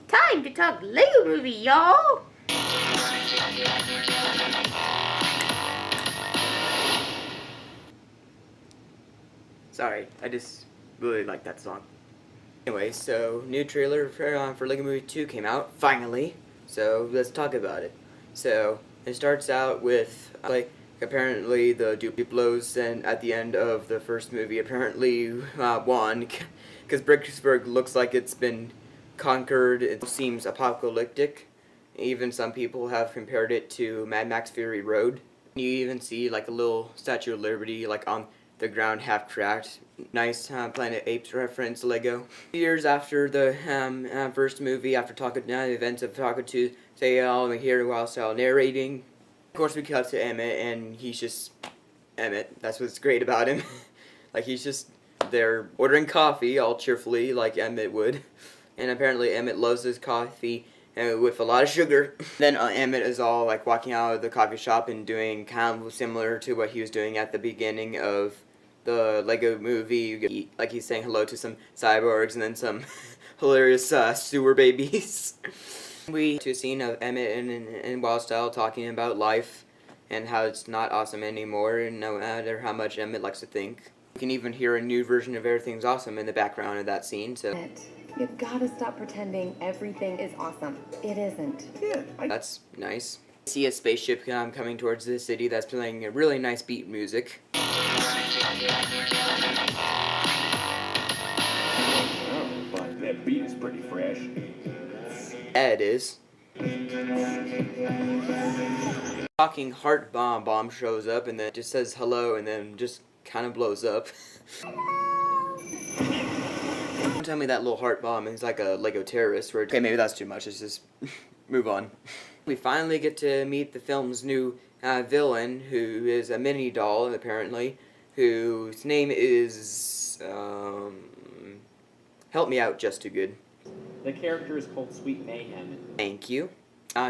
Time to talk Lego Movie, y'all! Sorry, I just really like that song. Anyway, so new trailer for Lego Movie 2 came out, finally. So let's talk about it. So it starts out with like apparently the Duplos and at the end of the first movie apparently won because Bricksburg looks like it's been conquered. It seems apocalyptic. Even some people have compared it to Mad Max Fury Road. You even see like a little Statue of Liberty like on the ground half cracked. Nice Planet Apes reference Lego. Years after the first movie, after the events of Taco 2, Sayal and here while Sal narrating. Of course we cut to Emmett and he's just Emmett. That's what's great about him. Like he's just there ordering coffee all cheerfully like Emmett would. And apparently Emmett loves his coffee with a lot of sugar. Then Emmett is all like walking out of the coffee shop and doing kind of similar to what he was doing at the beginning of the Lego movie. Like he's saying hello to some cyborgs and then some hilarious sewer babies. We to a scene of Emmett and Wildstyle talking about life and how it's not awesome anymore, and no matter how much Emmett likes to think. You can even hear a new version of Everything's Awesome in the background of that scene. So you've got to stop pretending everything is awesome. It isn't. Yeah, that's nice. I see a spaceship coming towards the city that's playing a really nice beat music. Oh, but that beat is pretty fresh. Yeah, it is. Talking heart bomb shows up and then just says hello and then just kind of blows up. Don't tell me that little heart bomb is like a Lego terrorist. Okay, maybe that's too much. Let's just move on. We finally get to meet the film's new villain, who is a mini doll apparently, whose name is help me out, Just Too Good. The character is called Sweet Mayhem. Thank you.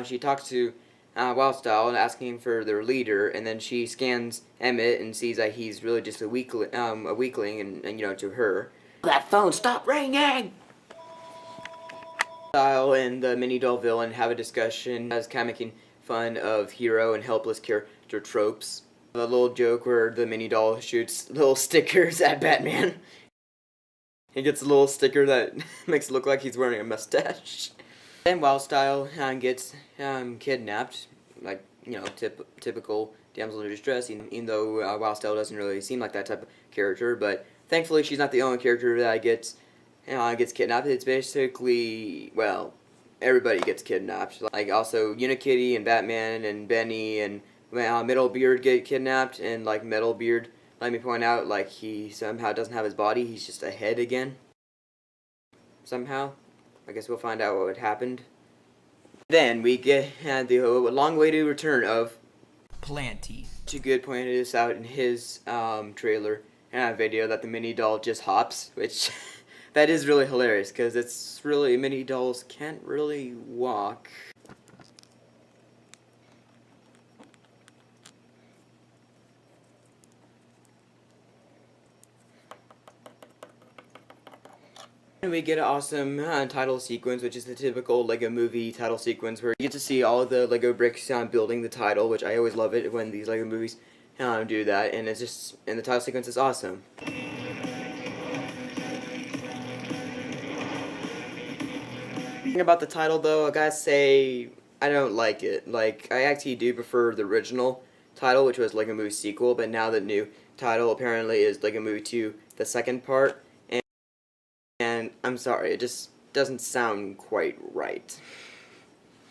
She talks to Wildstyle and asking for their leader, and then she scans Emmett and sees that he's really just a weakling, and you know, to her. That phone, stop ringing! Wildstyle and the mini doll villain have a discussion as kind of making fun of hero and helpless character tropes. A little joke where the mini doll shoots little stickers at Batman. He gets a little sticker that makes it look like he's wearing a mustache. Then Wildstyle gets kidnapped, like, you know, typical damsel in distress, even though Wildstyle doesn't really seem like that type of character, but thankfully she's not the only character that gets kidnapped. It's basically, well, everybody gets kidnapped. Like, also Unikitty and Batman and Benny and Metalbeard get kidnapped, and, like, Metalbeard, let me point out, like, he somehow doesn't have his body, he's just a head again. Somehow. I guess we'll find out what happened. Then we get the long way to return of Planty. Too Good pointed this out in his trailer and video that the mini doll just hops, which that is really hilarious because it's really mini dolls can't really walk. And we get an awesome title sequence, which is the typical Lego movie title sequence where you get to see all of the Lego bricks building the title, which I always love it when these Lego movies do that, and it's just, and the title sequence is awesome. Thing about the title though, I gotta say, I don't like it. Like, I actually do prefer the original title, which was Lego Movie Sequel, but now the new title apparently is Lego Movie 2, the second part. And I'm sorry, it just doesn't sound quite right.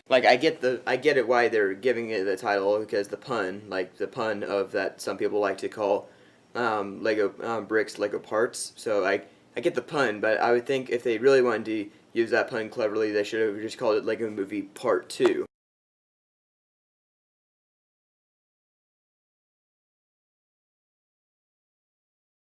Like, I get it why they're giving it the title, because the pun, like the pun of that some people like to call Lego bricks, Lego parts. So I get the pun, but I would think if they really wanted to use that pun cleverly, they should have just called it Lego Movie Part 2.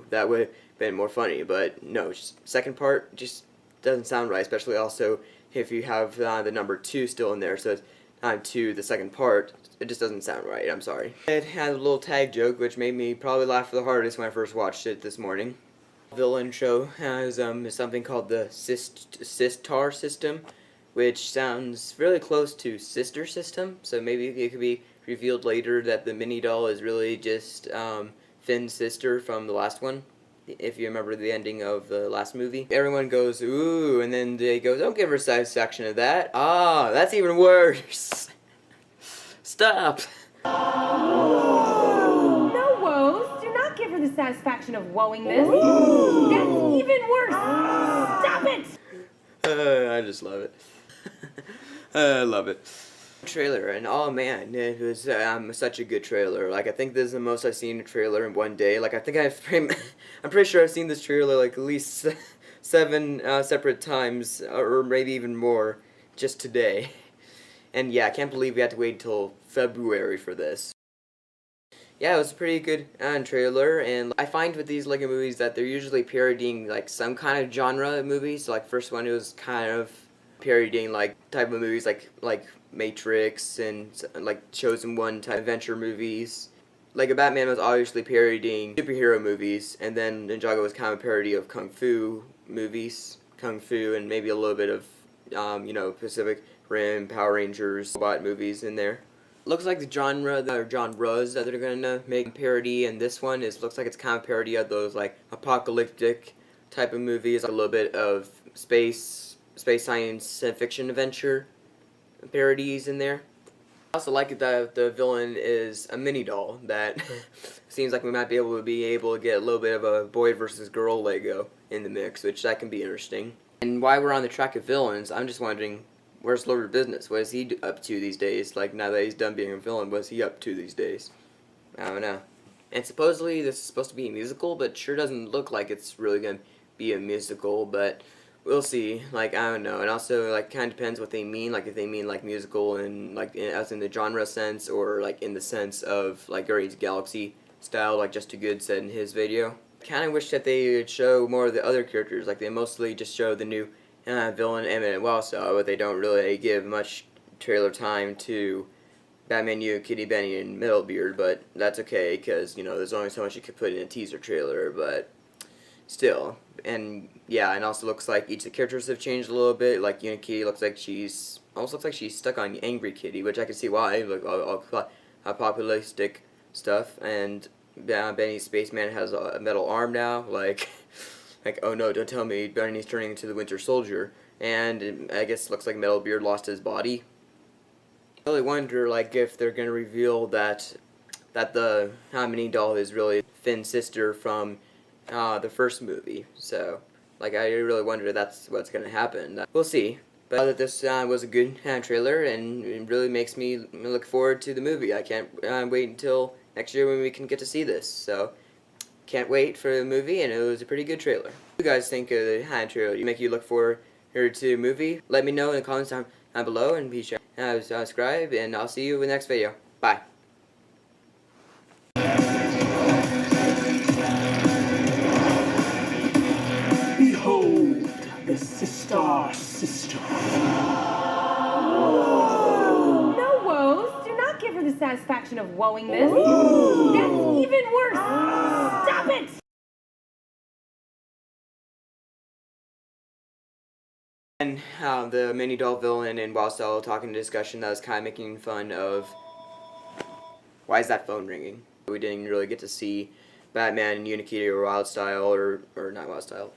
That would have been more funny, but no, just second part just doesn't sound right, especially also if you have the number 2 still in there, so it's 2, the second part, it just doesn't sound right, I'm sorry. It had a little tag joke, which made me probably laugh the hardest when I first watched it this morning. Villain show has something called the Sistar system, which sounds really close to Sister System. So maybe it could be revealed later that the mini doll is really just Finn's sister from the last one. If you remember the ending of the last movie, everyone goes ooh, and then they go, don't give her satisfaction of that. Ah, that's even worse. Stop. No woes. Do not give her the satisfaction of woeing this. That's even worse. Stop it. I just love it. I love it. Trailer, and oh man, it was such a good trailer. Like, I think this is the most I've seen a trailer in one day. Like, I think I'm pretty sure I've seen this trailer like at least 7 separate times, or maybe even more, just today. And yeah, I can't believe we had to wait until February for this. Yeah, it was a pretty good trailer, and I find with these LEGO movies that they're usually parodying like some kind of genre of movies. So like first one, it was kind of parodying like type of movies like Matrix and like Chosen One type adventure movies. Like a Batman was obviously parodying superhero movies, and then Ninjago was kind of a parody of Kung Fu movies. Kung Fu and maybe a little bit of, you know, Pacific Rim, Power Rangers, robot movies in there. Looks like the genres that they're gonna make a parody, and this one looks like it's kind of a parody of those like apocalyptic type of movies, a little bit of space science fiction adventure parodies in there. I also like that the villain is a mini doll that seems like we might be able to get a little bit of a boy versus girl Lego in the mix, which that can be interesting. And while we're on the track of villains, I'm just wondering, where's Lord of Business? What is he up to these days? Like, now that he's done being a villain, what's he up to these days? I don't know. And supposedly this is supposed to be a musical, but sure doesn't look like it's really gonna be a musical, but we'll see. Like, I don't know. And also, like, kind of depends what they mean. Like, if they mean, like, musical and, like, as in the genre sense, or, like, in the sense of, like, Guardians of the Galaxy style, like Just Too Good said in his video. Kind of wish that they would show more of the other characters. Like, they mostly just show the new villain Emmett Wellstar, but they don't really give much trailer time to Batman, you, Kitty Benny, and Metalbeard, but that's okay, because, you know, there's only so much you could put in a teaser trailer, but still. And yeah, and also looks like each of the characters have changed a little bit. Like Unikitty almost looks like she's stuck on Angry Kitty, which I can see why, like all populistic stuff. And Benny Spaceman has a metal arm now, like oh no, don't tell me Benny's turning into the Winter Soldier. And I guess it looks like Metalbeard lost his body. I really wonder, like, if they're gonna reveal that the mini doll is really Finn's sister from the first movie. So, like, I really wonder if that's what's gonna happen. We'll see. But this was a good trailer, and it really makes me look forward to the movie. I can't wait until next year when we can get to see this. So, can't wait for the movie, and it was a pretty good trailer. What do you guys think of the trailer? Do you make you look forward to the movie? Let me know in the comments down below, and be sure to subscribe, and I'll see you in the next video. Bye. Behold, the Sister Sister. No woes. Do not give her the satisfaction of woeing this. That's even worse. Stop it. And the mini doll villain and Wildstyle talking discussion that was kind of making fun of why is that phone ringing? We didn't really get to see Batman and Unikitty or Wildstyle or not Wildstyle,